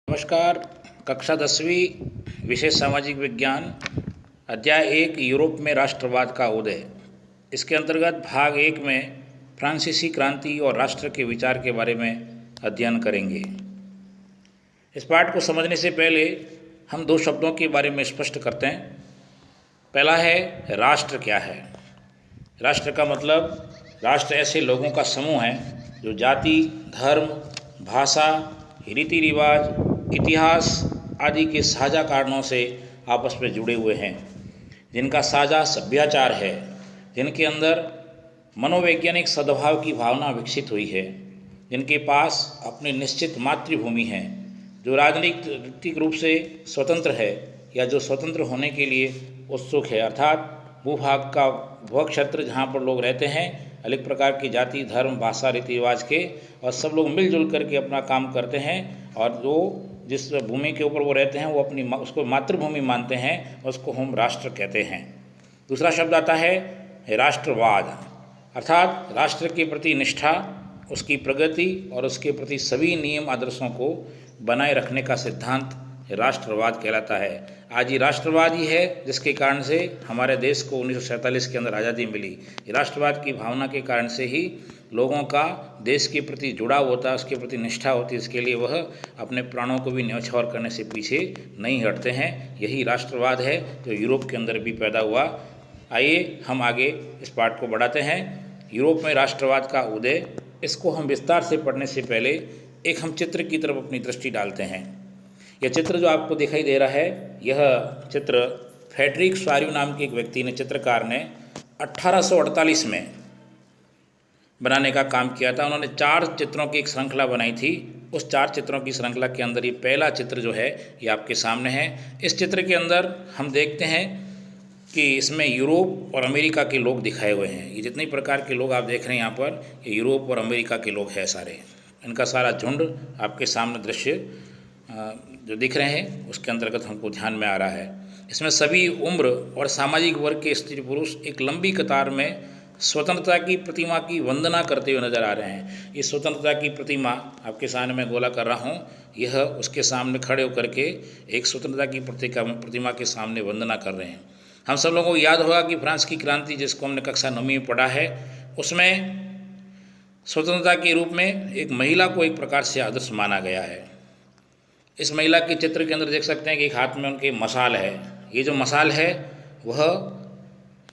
नमस्कार। कक्षा 10वीं विषय सामाजिक विज्ञान अध्याय 1 यूरोप में राष्ट्रवाद का उदय। इसके अंतर्गत भाग 1 में फ्रांसीसी क्रांति और राष्ट्र के विचार के बारे में अध्ययन करेंगे। इस पाठ को समझने से पहले हम दो शब्दों के बारे में स्पष्ट करते हैं। पहला है राष्ट्र क्या है। राष्ट्र का मतलब राष्ट्र ऐसे लोगों का समूह है जो जाति, धर्म, भाषा, रीति रिवाज, इतिहास आदि के साझा कारणों से आपस में जुड़े हुए हैं, जिनका साझा सभ्याचार है, जिनके अंदर मनोवैज्ञानिक सद्भाव की भावना विकसित हुई है, जिनके पास अपनी निश्चित मातृभूमि है, जो राजनीतिक रूप से स्वतंत्र है या जो स्वतंत्र होने के लिए उत्सुक है, अर्थात भूभाग का वह क्षेत्र जहाँ पर लोग रहते हैं अलग प्रकार की जाति, धर्म, भाषा, रीति रिवाज के, और सब लोग मिलजुल करके अपना काम करते हैं, और जो जिस भूमि के ऊपर वो रहते हैं वो अपनी उसको मातृभूमि मानते हैं, उसको हम राष्ट्र कहते हैं। दूसरा शब्द आता है राष्ट्रवाद, अर्थात राष्ट्र के प्रति निष्ठा, उसकी प्रगति और उसके प्रति सभी नियम आदर्शों को बनाए रखने का सिद्धांत राष्ट्रवाद कहलाता है। आज ये राष्ट्रवाद ही है जिसके कारण से हमारे देश को 1947 के अंदर आज़ादी मिली। राष्ट्रवाद की भावना के कारण से ही लोगों का देश के प्रति जुड़ाव होता है, उसके प्रति निष्ठा होती है, इसके लिए वह अपने प्राणों को भी न्यौछावर करने से पीछे नहीं हटते हैं। यही राष्ट्रवाद है जो यूरोप के अंदर भी पैदा हुआ। आइए हम आगे इस पाठ को बढ़ाते हैं। यूरोप में राष्ट्रवाद का उदय, इसको हम विस्तार से पढ़ने से पहले एक हम चित्र की तरफ अपनी दृष्टि डालते हैं। यह चित्र जो आपको दिखाई दे रहा है, यह चित्र फ्रेडरिक सारियू नाम के एक व्यक्ति ने, चित्रकार ने 1848 में बनाने का काम किया था। उन्होंने 4 चित्रों की एक श्रृंखला बनाई थी। उस 4 चित्रों की श्रृंखला के अंदर ये पहला चित्र जो है ये आपके सामने है। इस चित्र के अंदर हम देखते हैं कि इसमें यूरोप और अमेरिका के लोग दिखाए हुए हैं। ये जितने प्रकार के लोग आप देख रहे हैं यहाँ पर, ये यूरोप और अमेरिका के लोग हैं सारे। इनका सारा झुंड आपके सामने दृश्य जो दिख रहे हैं उसके अंतर्गत हमको ध्यान में आ रहा है। इसमें सभी उम्र और सामाजिक वर्ग के स्त्री पुरुष एक लंबी कतार में स्वतंत्रता की प्रतिमा की वंदना करते हुए नजर आ रहे हैं। ये स्वतंत्रता की प्रतिमा आपके सामने मैं गोला कर रहा हूँ, यह उसके सामने खड़े होकर के एक स्वतंत्रता की प्रतिमा के सामने वंदना कर रहे हैं। हम सब लोगों को याद होगा कि फ्रांस की क्रांति, जिसको हमने कक्षा 9वीं में पढ़ा है, उसमें स्वतंत्रता के रूप में एक महिला को एक प्रकार से आदर्श माना गया है। इस महिला के चित्र के अंदर देख सकते हैं कि एक हाथ में उनके मशाल है। ये जो मशाल है वह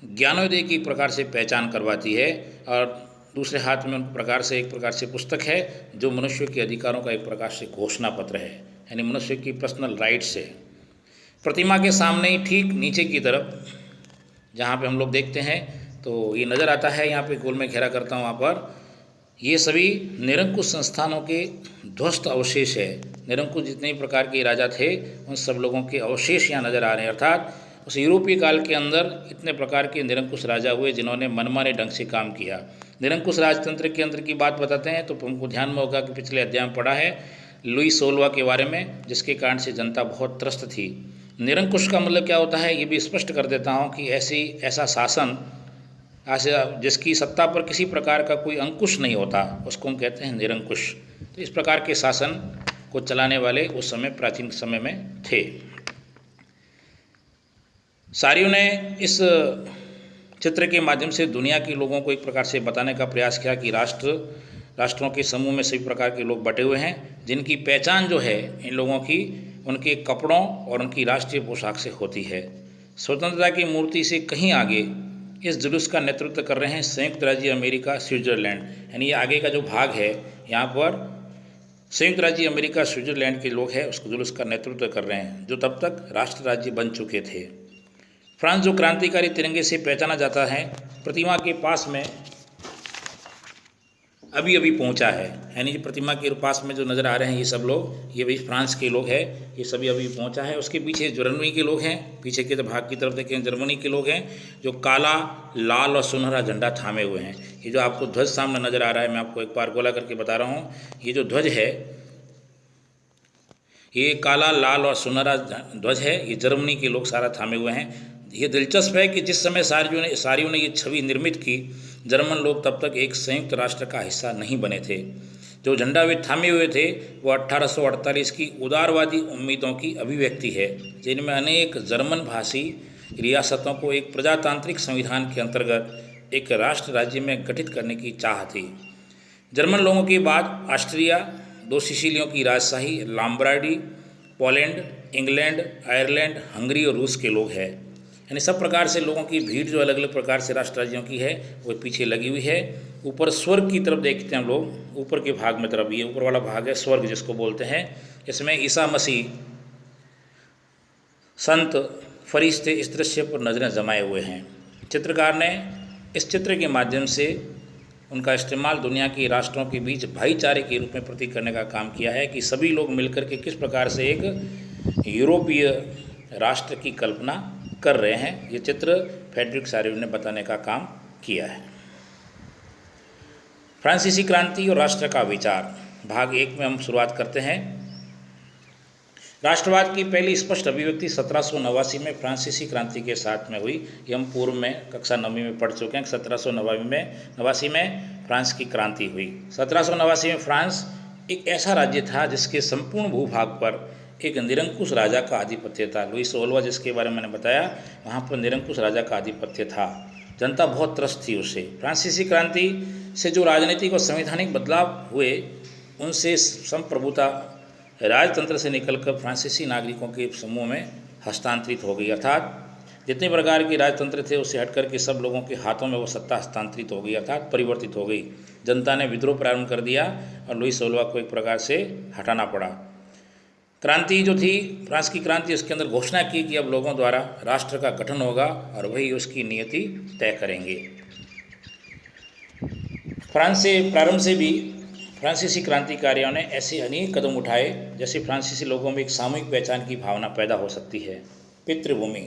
ज्ञानोदय की प्रकार से पहचान करवाती है, और दूसरे हाथ में उन प्रकार से एक प्रकार से पुस्तक है जो मनुष्य के अधिकारों का एक प्रकार से घोषणा पत्र है, यानी मनुष्य की पर्सनल राइट्स है। प्रतिमा के सामने ही ठीक नीचे की तरफ जहाँ पे हम लोग देखते हैं तो ये नज़र आता है, यहाँ पे गोल में घेरा करता हूँ, वहाँ पर ये सभी निरंकुश संस्थानों के ध्वस्त अवशेष है। निरंकुश जितने प्रकार के राजा थे उन सब लोगों के अवशेष यहाँ नज़र आ रहे हैं। अर्थात उस यूरोपीय काल के अंदर इतने प्रकार के निरंकुश राजा हुए जिन्होंने मनमाने ढंग से काम किया। निरंकुश राजतंत्र के अंदर की बात बताते हैं तो हमको ध्यान में होगा कि पिछले अध्याय में पढ़ा है लुई 16वां के बारे में, जिसके कारण से जनता बहुत त्रस्त थी। निरंकुश का मतलब क्या होता है ये भी स्पष्ट कर देता हूँ कि ऐसा शासन जिसकी सत्ता पर किसी प्रकार का कोई अंकुश नहीं होता, उसको हम कहते हैं निरंकुश। तो इस प्रकार के शासन को चलाने वाले उस समय प्राचीन समय में थे। सारियू ने इस चित्र के माध्यम से दुनिया के लोगों को एक प्रकार से बताने का प्रयास किया कि राष्ट्रों के समूह में सभी प्रकार के लोग बटे हुए हैं, जिनकी पहचान जो है इन लोगों की उनके कपड़ों और उनकी राष्ट्रीय पोशाक से होती है। स्वतंत्रता की मूर्ति से कहीं आगे इस जुलूस का नेतृत्व कर रहे हैं संयुक्त राज्य अमेरिका, स्विट्जरलैंड, यानी ये आगे का जो भाग है यहाँ पर संयुक्त राज्य अमेरिका, स्विट्जरलैंड के लोग हैं, उसको जुलूस का नेतृत्व कर रहे हैं, जो तब तक राष्ट्र राज्य बन चुके थे। फ्रांस जो क्रांतिकारी तिरंगे से पहचाना जाता है, प्रतिमा के पास में अभी अभी पहुंचा है, यानी कि प्रतिमा के पास में जो नज़र आ रहे हैं ये सब लोग, ये भी फ्रांस के लोग हैं, ये सभी अभी पहुंचा है। उसके पीछे जर्मनी के लोग हैं, पीछे के भाग की तरफ देखें जर्मनी के लोग हैं जो काला, लाल और सुनहरा झंडा थामे हुए हैं। ये जो आपको ध्वज सामने नज़र आ रहा है, मैं आपको एक बार गोला करके बता रहा हूँ, ये जो ध्वज है ये काला, लाल और सुनहरा ध्वज है, ये जर्मनी के लोग सारा थामे हुए हैं। ये दिलचस्प है कि जिस समय सारियू ने ये छवि निर्मित की, जर्मन लोग तब तक एक संयुक्त राष्ट्र का हिस्सा नहीं बने थे। जो झंडा वे थामे हुए थे वो 1848 की उदारवादी उम्मीदों की अभिव्यक्ति है, जिनमें अनेक जर्मन भाषी रियासतों को एक प्रजातांत्रिक संविधान के अंतर्गत एक राष्ट्र राज्य में गठित करने की चाह थी। जर्मन लोगों के बाद ऑस्ट्रिया, दो सिसिलियों की राजशाही, Lombardy, Poland, England, Ireland, Hungary और रूस के लोग हैं। यानी सब प्रकार से लोगों की भीड़ जो अलग अलग प्रकार से राष्ट्र राज्यों की है वो पीछे लगी हुई है। ऊपर स्वर्ग की तरफ देखते हैं हम लोग, ऊपर के भाग में तरफ, ये ऊपर वाला भाग है स्वर्ग जिसको बोलते हैं। इसमें ईसा मसीह, संत, फरिश्ते इस दृश्य पर नज़रें जमाए हुए हैं। चित्रकार ने इस चित्र के माध्यम से उनका इस्तेमाल दुनिया के राष्ट्रों के बीच भाईचारे के रूप में प्रतीक करने का काम किया है कि सभी लोग मिलकर के किस प्रकार से एक यूरोपीय राष्ट्र की कल्पना कर रहे हैं। ये चित्र फ्रेडरिक सारेव ने बताने का काम किया है। फ्रांसीसी क्रांति और राष्ट्र का विचार, भाग 1 में हम शुरुआत करते हैं। राष्ट्रवाद की पहली स्पष्ट अभिव्यक्ति 1789 में फ्रांसीसी क्रांति के साथ में हुई। ये हम पूर्व में कक्षा 9वीं में पढ़ चुके हैं। 1789 में फ्रांस की क्रांति हुई। 1789 में फ्रांस एक ऐसा राज्य था जिसके संपूर्ण भूभाग पर एक निरंकुश राजा का आधिपत्य था। लुई सोलवा जिसके बारे में मैंने बताया, वहाँ पर निरंकुश राजा का आधिपत्य था। जनता बहुत त्रस्त थी उससे। फ्रांसीसी क्रांति से जो राजनीतिक और संवैधानिक बदलाव हुए, उनसे संप्रभुता राजतंत्र से निकलकर फ्रांसीसी नागरिकों के समूह में हस्तांतरित हो गई। अर्थात जितने प्रकार के राजतंत्र थे उससे हटकर के सब लोगों के हाथों में वो सत्ता हस्तांतरित हो गई, अर्थात परिवर्तित हो गई। जनता ने विद्रोह प्रारंभ कर दिया और लुई सोलवा को एक प्रकार से हटाना पड़ा। क्रांति जो थी, फ्रांस की क्रांति, उसके अंदर घोषणा की कि अब लोगों द्वारा राष्ट्र का गठन होगा और वही उसकी नियति तय करेंगे। फ्रांस से प्रारंभ से भी फ्रांसीसी क्रांतिकारियों ने ऐसे अनेक कदम उठाए जैसे फ्रांसीसी लोगों में एक सामूहिक पहचान की भावना पैदा हो सकती है। पितृभूमि,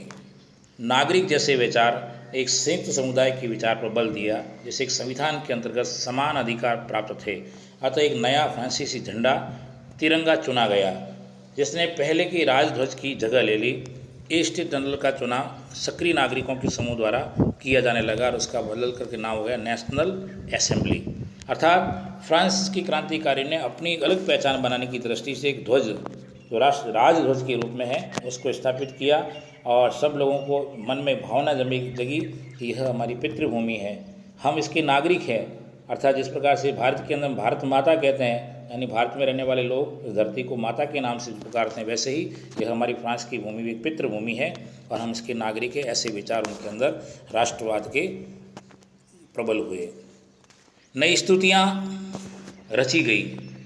नागरिक जैसे विचार एक संयुक्त समुदाय के विचार पर बल दिया, जैसे एक संविधान के अंतर्गत समान अधिकार प्राप्त थे। अतः एक नया फ्रांसीसी झंडा तिरंगा चुना गया, जिसने पहले के राजध्वज की जगह ले ली। ईस्ट जनरल का चुनाव सक्रिय नागरिकों के समूह द्वारा किया जाने लगा और उसका बदल करके नाम हो गया नेशनल असेंबली। अर्थात फ्रांस की क्रांतिकारी ने अपनी एक अलग पहचान बनाने की दृष्टि से एक ध्वज जो राजध्वज के रूप में है उसको स्थापित किया और सब लोगों को मन में भावना जगी कि यह हमारी पितृभूमि है, हम इसके नागरिक हैं। अर्थात जिस प्रकार से भारत के अंदर भारत माता कहते हैं, यानी भारत में रहने वाले लोग इस धरती को माता के नाम से पुकारते हैं, वैसे ही यह हमारी फ्रांस की भूमि भी एक पितृभूमि है और हम इसके नागरिक हैं। ऐसे विचार उनके अंदर राष्ट्रवाद के प्रबल हुए। नई स्तुतियाँ रची गई,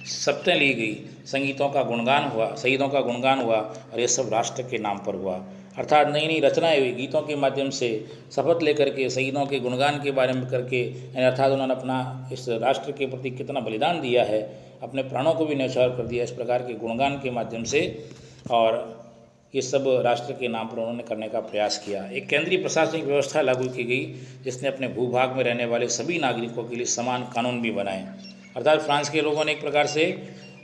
शपथें ली गई, संगीतों का गुणगान हुआ, शहीदों का गुणगान हुआ और ये सब राष्ट्र के नाम पर हुआ। अर्थात नई नई रचनाएं हुई, गीतों के माध्यम से शपथ लेकर के शहीदों के गुणगान के बारे में करके, अर्थात उन्होंने अपना इस राष्ट्र के प्रति कितना बलिदान दिया है, अपने प्राणों को भी न्यौछावर कर दिया, इस प्रकार के गुणगान के माध्यम से, और ये सब राष्ट्र के नाम पर उन्होंने करने का प्रयास किया। एक केंद्रीय प्रशासनिक व्यवस्था लागू की गई जिसने अपने भूभाग में रहने वाले सभी नागरिकों के लिए समान कानून भी बनाए। अर्थात फ्रांस के लोगों ने एक प्रकार से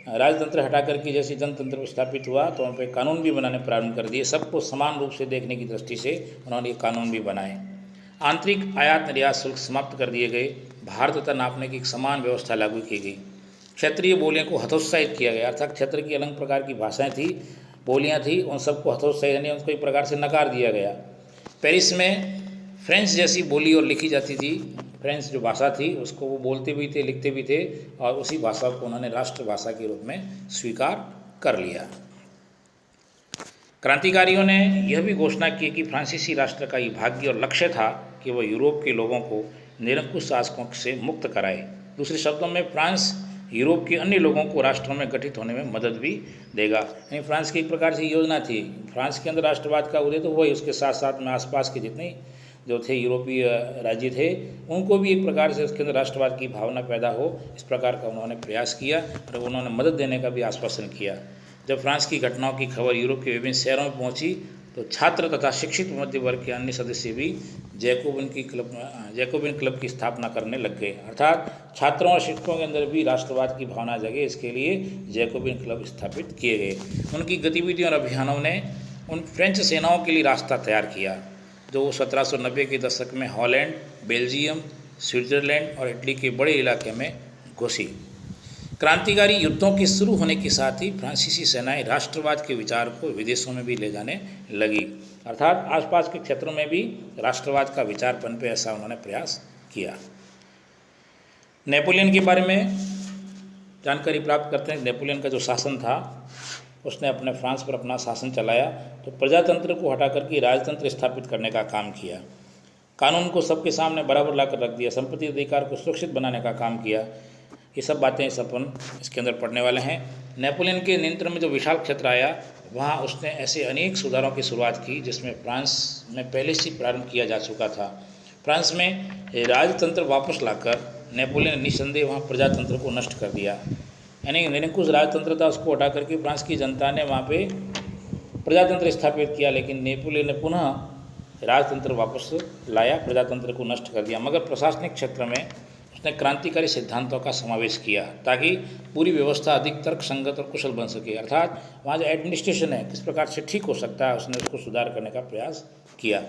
राजतंत्र हटा करके जैसे जनतंत्र स्थापित हुआ तो उन पर कानून भी बनाने प्रारंभ कर दिए। सबको समान रूप से देखने की दृष्टि से उन्होंने ये कानून भी बनाए। आंतरिक आयात निर्यात शुल्क समाप्त कर दिए गए। भार तथा नापने की एक समान व्यवस्था लागू की गई। क्षेत्रीय बोलियों को हतोत्साहित किया गया, अर्थात क्षेत्र की अलग प्रकार की भाषाएँ थी, बोलियाँ थी, उन सबको हतोत्साहित यानी उनको एक प्रकार से नकार दिया गया। पेरिस में फ्रेंच जैसी बोली और लिखी जाती थी, फ्रेंच जो भाषा थी उसको वो बोलते भी थे, लिखते भी थे, और उसी भाषा को उन्होंने राष्ट्रभाषा के रूप में स्वीकार कर लिया। क्रांतिकारियों ने यह भी घोषणा की कि फ्रांसीसी राष्ट्र का ये भाग्य और लक्ष्य था कि वह यूरोप के लोगों को निरंकुश शासकों से मुक्त कराए। दूसरे शब्दों में फ्रांस यूरोप के अन्य लोगों को राष्ट्रों में गठित होने में मदद भी देगा। यानी फ्रांस की एक प्रकार से योजना थी। फ्रांस के अंदर राष्ट्रवाद का उदय तो हुआ ही, उसके साथ साथ में आसपास के जितने जो थे यूरोपीय राज्य थे उनको भी एक प्रकार से उसके अंदर राष्ट्रवाद की भावना पैदा हो, इस प्रकार का उन्होंने प्रयास किया और उन्होंने मदद देने का भी आश्वासन किया। जब फ्रांस की घटनाओं की खबर यूरोप के विभिन्न शहरों में पहुंची तो छात्र तथा शिक्षित मध्य वर्ग के अन्य सदस्य भी जैकोबिन क्लब की स्थापना करने लग गए। अर्थात छात्रों और शिक्षकों के अंदर भी राष्ट्रवाद की भावना जगे, इसके लिए जैकोबिन क्लब स्थापित किए गए। उनकी गतिविधियों और अभियानों ने उन फ्रेंच सेनाओं के लिए रास्ता तैयार किया जो 1790 के दशक में हॉलैंड, बेल्जियम, स्विट्जरलैंड और इटली के बड़े इलाके में घुसी। क्रांतिकारी युद्धों के शुरू होने के साथ ही फ्रांसीसी सेनाएं राष्ट्रवाद के विचार को विदेशों में भी ले जाने लगी, अर्थात आसपास के क्षेत्रों में भी राष्ट्रवाद का विचार पनपे, ऐसा उन्होंने प्रयास किया। नेपोलियन के बारे में जानकारी प्राप्त करते हैं। नेपोलियन का जो शासन था, उसने अपने फ्रांस पर अपना शासन चलाया तो प्रजातंत्र को हटा करके राजतंत्र स्थापित करने का काम किया, कानून को सबके सामने बराबर ला कर रख दिया, संपत्ति अधिकार को सुरक्षित बनाने का काम किया। ये सब बातें अपन इसके अंदर पढ़ने वाले हैं। नेपोलियन के नियंत्रण में जो विशाल क्षेत्र आया, वहाँ उसने ऐसे अनेक सुधारों की शुरुआत की जिसमें फ्रांस में पहले से प्रारंभ किया जा चुका था। फ्रांस में राजतंत्र वापस लाकर नेपोलियन ने निस्संदेह वहाँ प्रजातंत्र को नष्ट कर दिया, यानी निरंकुश राजतंत्र था उसको हटा करके फ्रांस की जनता ने वहाँ पे प्रजातंत्र स्थापित किया, लेकिन नेपोलियन ने पुनः राजतंत्र वापस लाया, प्रजातंत्र को नष्ट कर दिया। मगर प्रशासनिक क्षेत्र में उसने क्रांतिकारी सिद्धांतों का समावेश किया ताकि पूरी व्यवस्था अधिक तर्क संगत और कुशल बन सके, अर्थात वहाँ जो एडमिनिस्ट्रेशन है किस प्रकार से ठीक हो सकता है, उसने उसको सुधार करने का प्रयास किया।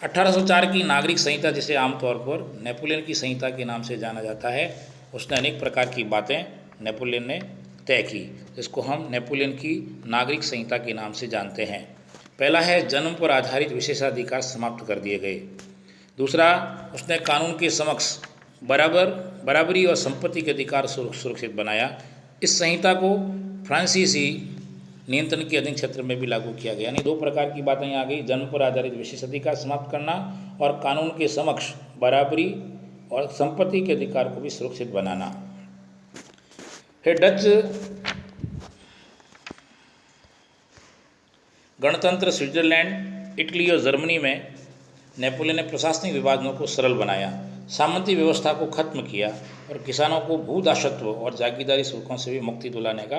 1804 की नागरिक संहिता, जिसे आमतौर पर नेपोलियन की संहिता के नाम से जाना जाता है, उसने अनेक प्रकार की बातें नेपोलियन ने तय की, जिसको हम नेपोलियन की नागरिक संहिता के नाम से जानते हैं। पहला है, जन्म पर आधारित विशेषाधिकार समाप्त कर दिए गए। दूसरा, उसने कानून के समक्ष बराबरी और संपत्ति के अधिकार सुरक्षित बनाया। इस संहिता को फ्रांसीसी नियंत्रण के अधीन क्षेत्र में भी लागू किया गया, यानी दो प्रकार की बातें यहाँ आ गई, जन्म पर आधारित विशेषाधिकार समाप्त करना और कानून के समक्ष बराबरी और संपत्ति के अधिकार को भी सुरक्षित बनाना। फिर डच गणतंत्र स्विट्जरलैंड, इटली और जर्मनी में नेपोलियन ने प्रशासनिक विभाजनों को सरल बनाया, सामंती व्यवस्था को खत्म किया और किसानों को भूदासत्व और जागीरदारी शुल्कों से भी मुक्ति दिलाने का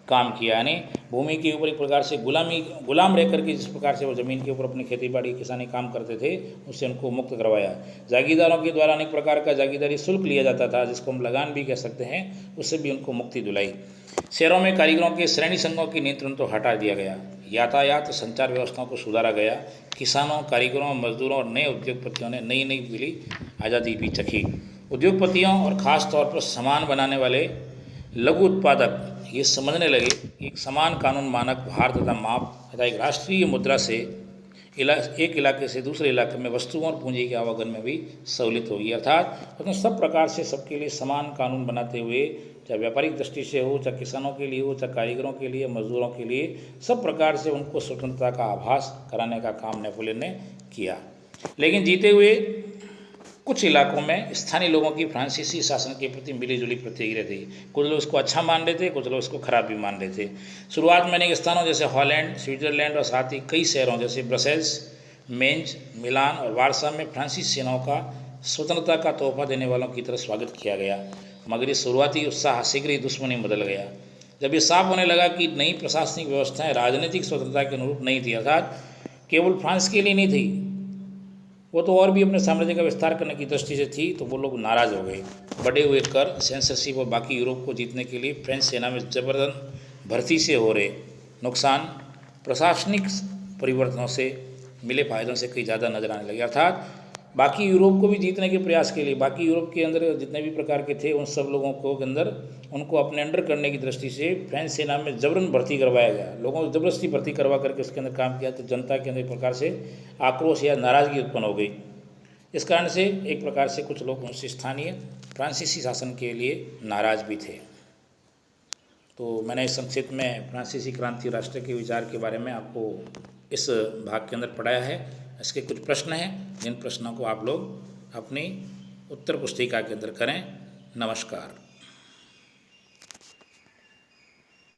काम किया, यानी भूमि के ऊपर एक प्रकार से गुलाम रह करके जिस प्रकार से वो ज़मीन के ऊपर अपनी खेती बाड़ी किसानी काम करते थे, उससे उनको मुक्त करवाया। जागीरदारों के द्वारा अनेक प्रकार का जागीरदारी शुल्क लिया जाता था, जिसको हम लगान भी कह सकते हैं, उससे भी उनको मुक्ति दिलाई। शहरों में कारीगरों के श्रेणी संघों की नियंत्रण तो हटा दिया गया, यातायात संचार व्यवस्थाओं को सुधारा गया, किसानों, कारीगरों, मजदूरों और नए उद्योगपतियों ने नई नई मिली आज़ादी भी चखी। उद्योगपतियों और ख़ास तौर पर सामान बनाने वाले लघु उत्पादक ये समझने लगे कि एक समान कानून, मानक, भार तथा माप तथा एक राष्ट्रीय मुद्रा से एक इलाके से दूसरे इलाके में वस्तुओं और पूंजी के आवागमन में भी सहूलियत होगी, अर्थात उसने सब प्रकार से सबके लिए समान कानून बनाते हुए, चाहे व्यापारिक दृष्टि से हो, चाहे किसानों के लिए हो, चाहे कारीगरों के लिए, मजदूरों के लिए, सब प्रकार से उनको स्वतंत्रता का आभास कराने का काम नेपोलियन ने किया। लेकिन जीते हुए कुछ इलाकों में स्थानीय लोगों की फ्रांसीसी शासन के प्रति मिलीजुली प्रतिक्रिया थी। कुछ लोग इसको अच्छा मान रहे थे, कुछ लोग इसको खराब भी मान रहे थे। शुरुआत में अनेक स्थानों जैसे हॉलैंड, स्विट्जरलैंड और साथ ही कई शहरों जैसे ब्रसेल्स, मेंज, मिलान और वार्सा में फ्रांसीसी सेनाओं का स्वतंत्रता का तोहफा देने वालों की तरह स्वागत किया गया, मगर ये शुरुआती उत्साह शीघ्र ही दुश्मनी में बदल गया। जब ये साफ होने लगा कि नई प्रशासनिक व्यवस्थाएं राजनीतिक स्वतंत्रता के अनुरूप नहीं थी, अर्थात केवल फ्रांस के लिए नहीं थी, वो तो और भी अपने साम्राज्य का विस्तार करने की दृष्टि से थी, तो वो लोग नाराज़ हो गए। बढ़े हुए कर, सेंसरशिप और बाकी यूरोप को जीतने के लिए फ्रेंच सेना में जबरदस्त भर्ती से हो रहे नुकसान प्रशासनिक परिवर्तनों से मिले फायदों से कहीं ज़्यादा नजर आने लगे, अर्थात बाकी यूरोप को भी जीतने के प्रयास के लिए बाकी यूरोप के अंदर जितने भी प्रकार के थे उन सब लोगों को के अंदर उनको अपने अंडर करने की दृष्टि से फ्रेंच सेना में जबरन भर्ती करवाया गया। लोगों को ज़बरदस्ती भर्ती करवा करके उसके अंदर काम किया, तो जनता के अंदर एक प्रकार से आक्रोश या नाराज़गी उत्पन्न हो गई। इस कारण से एक प्रकार से कुछ लोग उनसे स्थानीय फ्रांसीसी शासन के लिए नाराज़ भी थे। तो मैंने इस संक्षिप्त में फ्रांसीसी क्रांति राष्ट्र के विचार के बारे में आपको इस भाग के अंदर पढ़ाया है। इसके कुछ प्रश्न हैं, जिन प्रश्नों को आप लोग अपनी उत्तर पुस्तिका के अंदर करें। नमस्कार।